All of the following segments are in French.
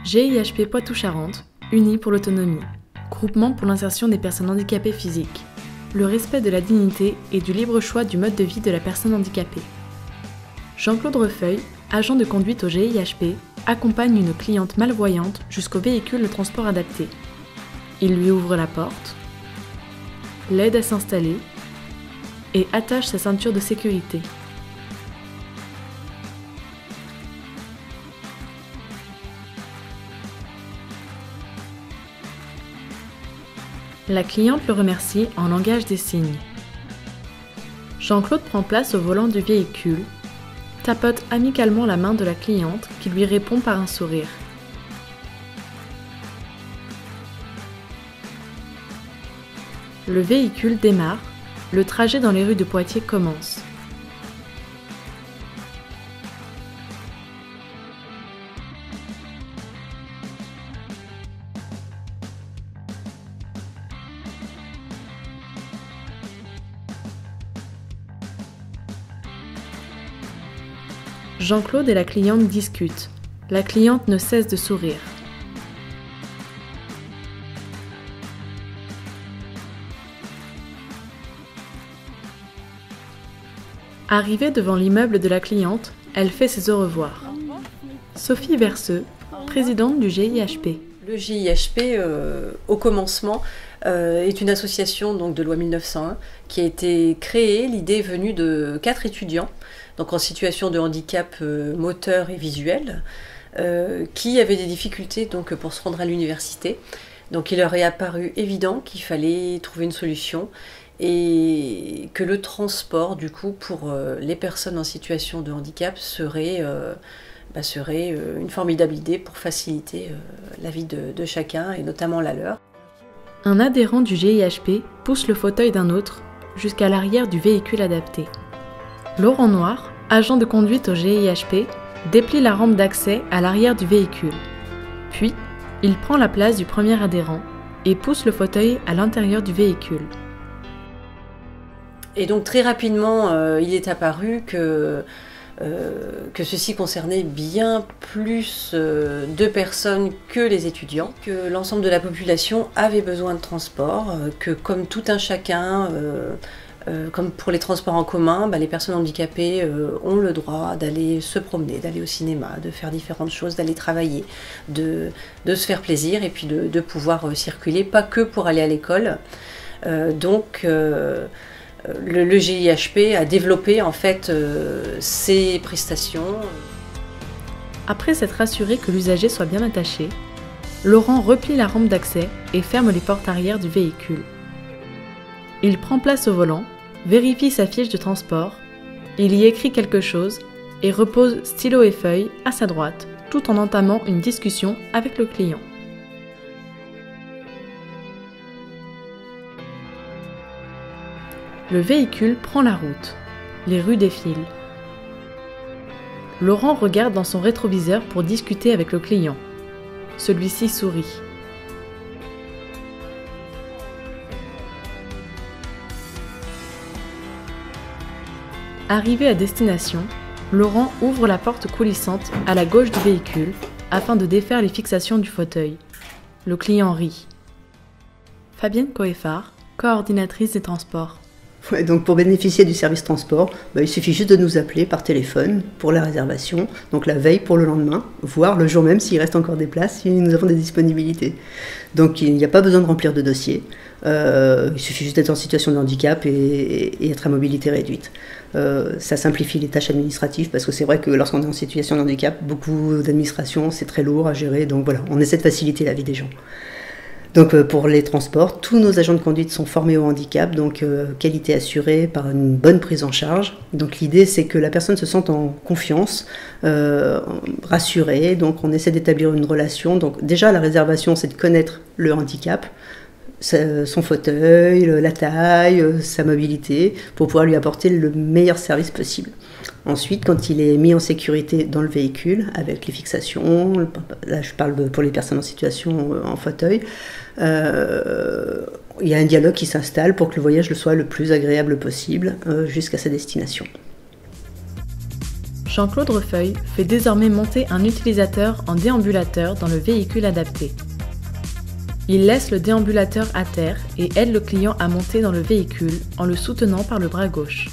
GIHP Poitou-Charentes, Unis pour l'autonomie, groupement pour l'insertion des personnes handicapées physiques, le respect de la dignité et du libre choix du mode de vie de la personne handicapée. Jean-Claude Refeuille, agent de conduite au GIHP, accompagne une cliente malvoyante jusqu'au véhicule de transport adapté. Il lui ouvre la porte, l'aide à s'installer et attache sa ceinture de sécurité. La cliente le remercie en langage des signes. Jean-Claude prend place au volant du véhicule, tapote amicalement la main de la cliente qui lui répond par un sourire. Le véhicule démarre, le trajet dans les rues de Poitiers commence. Jean-Claude et la cliente discutent. La cliente ne cesse de sourire. Arrivée devant l'immeuble de la cliente, elle fait ses au revoir. Sophie Verseux, présidente du GIHP. Le GIHP, au commencement, est une association donc, de loi 1901 qui a été créée. L'idée est venue de 4 étudiants donc en situation de handicap moteur et visuel qui avaient des difficultés donc, pour se rendre à l'université. Donc il leur est apparu évident qu'il fallait trouver une solution et que le transport du coup pour les personnes en situation de handicap serait une formidable idée pour faciliter la vie de chacun et notamment la leur. Un adhérent du GIHP pousse le fauteuil d'un autre jusqu'à l'arrière du véhicule adapté. Laurent Noir, agent de conduite au GIHP, déplie la rampe d'accès à l'arrière du véhicule. Puis, il prend la place du premier adhérent et pousse le fauteuil à l'intérieur du véhicule. Et donc très rapidement, il est apparu que ceci concernait bien plus de personnes que les étudiants, que l'ensemble de la population avait besoin de transport, que comme tout un chacun, comme pour les transports en commun, les personnes handicapées ont le droit d'aller se promener, d'aller au cinéma, de faire différentes choses, d'aller travailler, de se faire plaisir et puis de pouvoir circuler, pas que pour aller à l'école. Le GIHP a développé en fait ces prestations. Après s'être assuré que l'usager soit bien attaché, Laurent replie la rampe d'accès et ferme les portes arrière du véhicule. Il prend place au volant, vérifie sa fiche de transport, il y écrit quelque chose et repose stylo et feuille à sa droite, tout en entamant une discussion avec le client. Le véhicule prend la route. Les rues défilent. Laurent regarde dans son rétroviseur pour discuter avec le client. Celui-ci sourit. Arrivé à destination, Laurent ouvre la porte coulissante à la gauche du véhicule afin de défaire les fixations du fauteuil. Le client rit. Fabienne Coeffard, coordinatrice des transports. Ouais, donc pour bénéficier du service transport, il suffit juste de nous appeler par téléphone pour la réservation, donc la veille pour le lendemain, voire le jour même s'il reste encore des places, si nous avons des disponibilités. Donc il n'y a pas besoin de remplir de dossier, il suffit juste d'être en situation de handicap et être à mobilité réduite. Ça simplifie les tâches administratives parce que c'est vrai que lorsqu'on est en situation de handicap, beaucoup d'administration, c'est très lourd à gérer, donc voilà, on essaie de faciliter la vie des gens. Donc pour les transports, tous nos agents de conduite sont formés au handicap, donc qualité assurée par une bonne prise en charge. Donc l'idée c'est que la personne se sente en confiance, rassurée, donc on essaie d'établir une relation. Donc déjà la réservation c'est de connaître le handicap, son fauteuil, la taille, sa mobilité, pour pouvoir lui apporter le meilleur service possible. Ensuite, quand il est mis en sécurité dans le véhicule, avec les fixations, là je parle pour les personnes en situation en fauteuil, il y a un dialogue qui s'installe pour que le voyage soit le plus agréable possible jusqu'à sa destination. Jean-Claude Refeuille fait désormais monter un utilisateur en déambulateur dans le véhicule adapté. Il laisse le déambulateur à terre et aide le client à monter dans le véhicule en le soutenant par le bras gauche.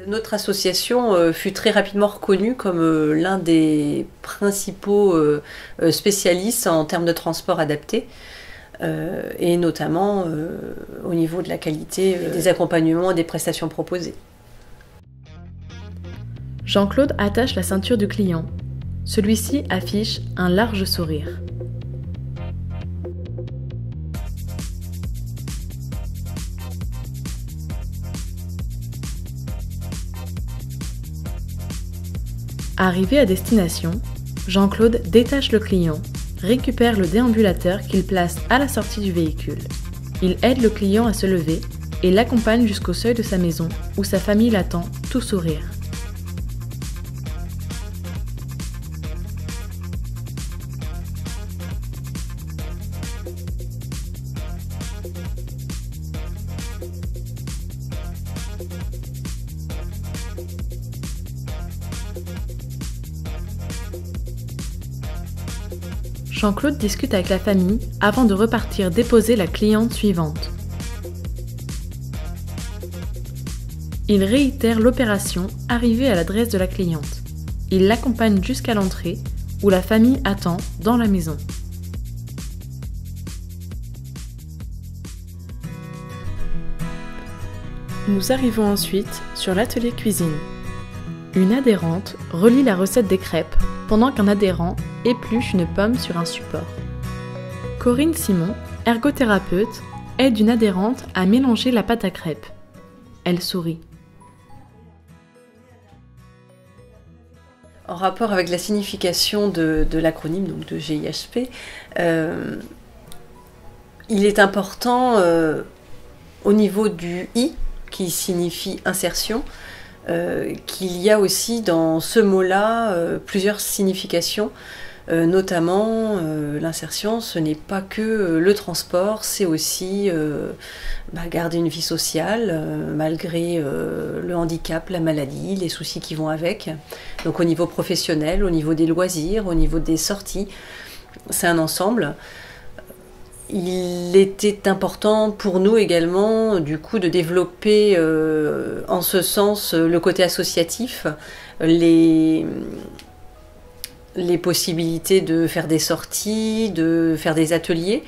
Notre association fut très rapidement reconnue comme l'un des principaux spécialistes en termes de transport adapté, et notamment au niveau de la qualité des accompagnements et des prestations proposées. Jean-Claude attache la ceinture du client. Celui-ci affiche un large sourire. Arrivé à destination, Jean-Claude détache le client, récupère le déambulateur qu'il place à la sortie du véhicule. Il aide le client à se lever et l'accompagne jusqu'au seuil de sa maison où sa famille l'attend, tout sourire. Jean-Claude discute avec la famille avant de repartir déposer la cliente suivante. Il réitère l'opération arrivée à l'adresse de la cliente. Il l'accompagne jusqu'à l'entrée où la famille attend dans la maison. Nous arrivons ensuite sur l'atelier cuisine. Une adhérente relit la recette des crêpes pendant qu'un adhérent épluche une pomme sur un support. Corinne Simon, ergothérapeute, aide une adhérente à mélanger la pâte à crêpes. Elle sourit. En rapport avec la signification de l'acronyme, donc de GIHP, il est important au niveau du I, qui signifie insertion, qu'il y a aussi dans ce mot-là plusieurs significations, notamment l'insertion, ce n'est pas que le transport, c'est aussi garder une vie sociale malgré le handicap, la maladie, les soucis qui vont avec. Donc au niveau professionnel, au niveau des loisirs, au niveau des sorties, c'est un ensemble. Il était important pour nous également, du coup, de développer en ce sens le côté associatif, les possibilités de faire des sorties, de faire des ateliers.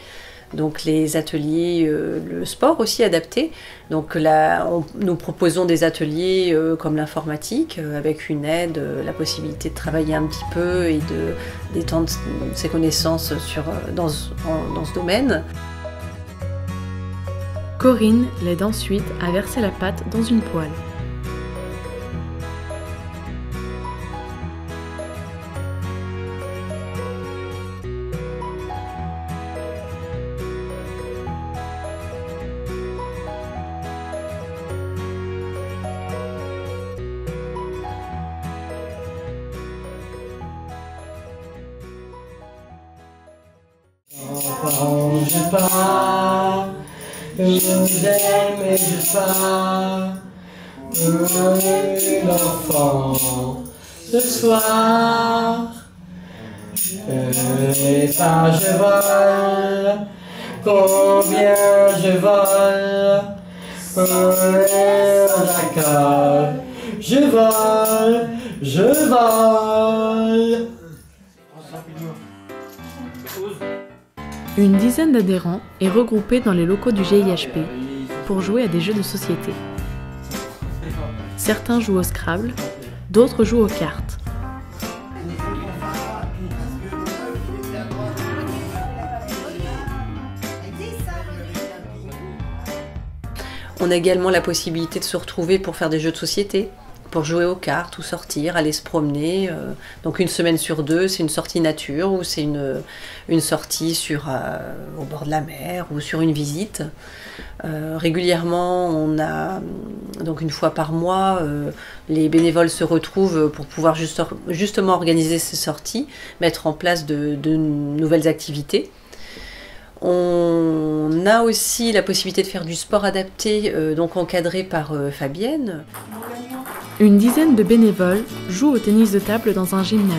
Donc les ateliers, le sport aussi adapté. Donc là, nous proposons des ateliers comme l'informatique, avec une aide, la possibilité de travailler un petit peu et d'étendre ses connaissances dans ce domaine. Corinne l'aide ensuite à verser la pâte dans une poêle. Je pars, je vous aime et je pars, l'enfant, ce soir. Et ça je vole, combien je vole, d'accord, je vole, je vole. Une dizaine d'adhérents est regroupée dans les locaux du GIHP pour jouer à des jeux de société. Certains jouent au Scrabble, d'autres jouent aux cartes. On a également la possibilité de se retrouver pour faire des jeux de société, pour jouer aux cartes ou sortir, aller se promener. Donc une semaine sur deux, c'est une sortie nature ou c'est une sortie au bord de la mer ou sur une visite. Régulièrement, on a, donc une fois par mois, les bénévoles se retrouvent pour pouvoir justement organiser ces sorties, mettre en place de nouvelles activités. On a aussi la possibilité de faire du sport adapté, donc encadré par Fabienne. Une dizaine de bénévoles jouent au tennis de table dans un gymnase.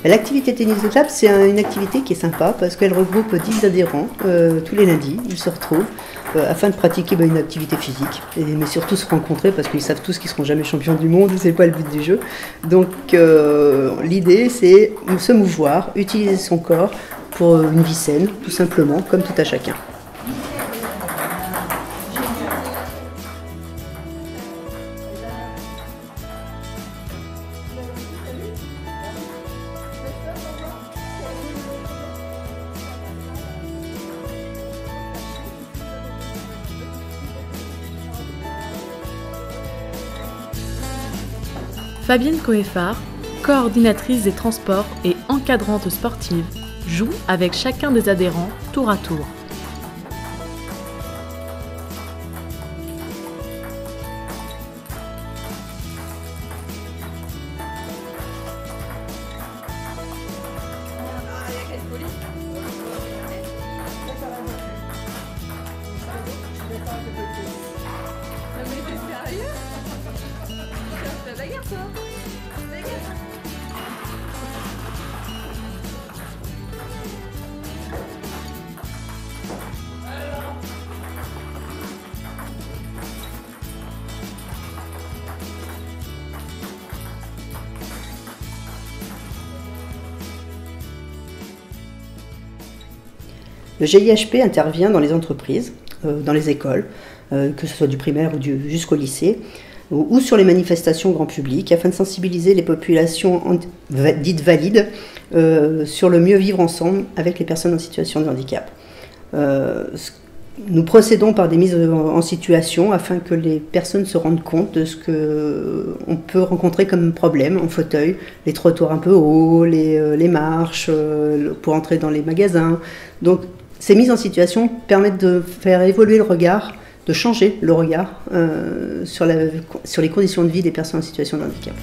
L'activité tennis de table, c'est une activité qui est sympa parce qu'elle regroupe 10 adhérents tous les lundis. Ils se retrouvent afin de pratiquer une activité physique, mais surtout se rencontrer parce qu'ils savent tous qu'ils ne seront jamais champions du monde, c'est pas le but du jeu. Donc l'idée, c'est se mouvoir, utiliser son corps pour une vie saine, tout simplement, comme tout à chacun. Fabienne Coeffard, coordinatrice des transports et encadrante sportive, joue avec chacun des adhérents tour à tour. Le GIHP intervient dans les entreprises, dans les écoles, que ce soit du primaire ou jusqu'au lycée, ou sur les manifestations grand public, afin de sensibiliser les populations dites valides sur le mieux vivre ensemble avec les personnes en situation de handicap. Nous procédons par des mises en situation afin que les personnes se rendent compte de ce qu'on peut rencontrer comme problème en fauteuil, les trottoirs un peu hauts, les marches, pour entrer dans les magasins. Donc, ces mises en situation permettent de faire évoluer le regard, de changer le regard sur les conditions de vie des personnes en situation de handicap.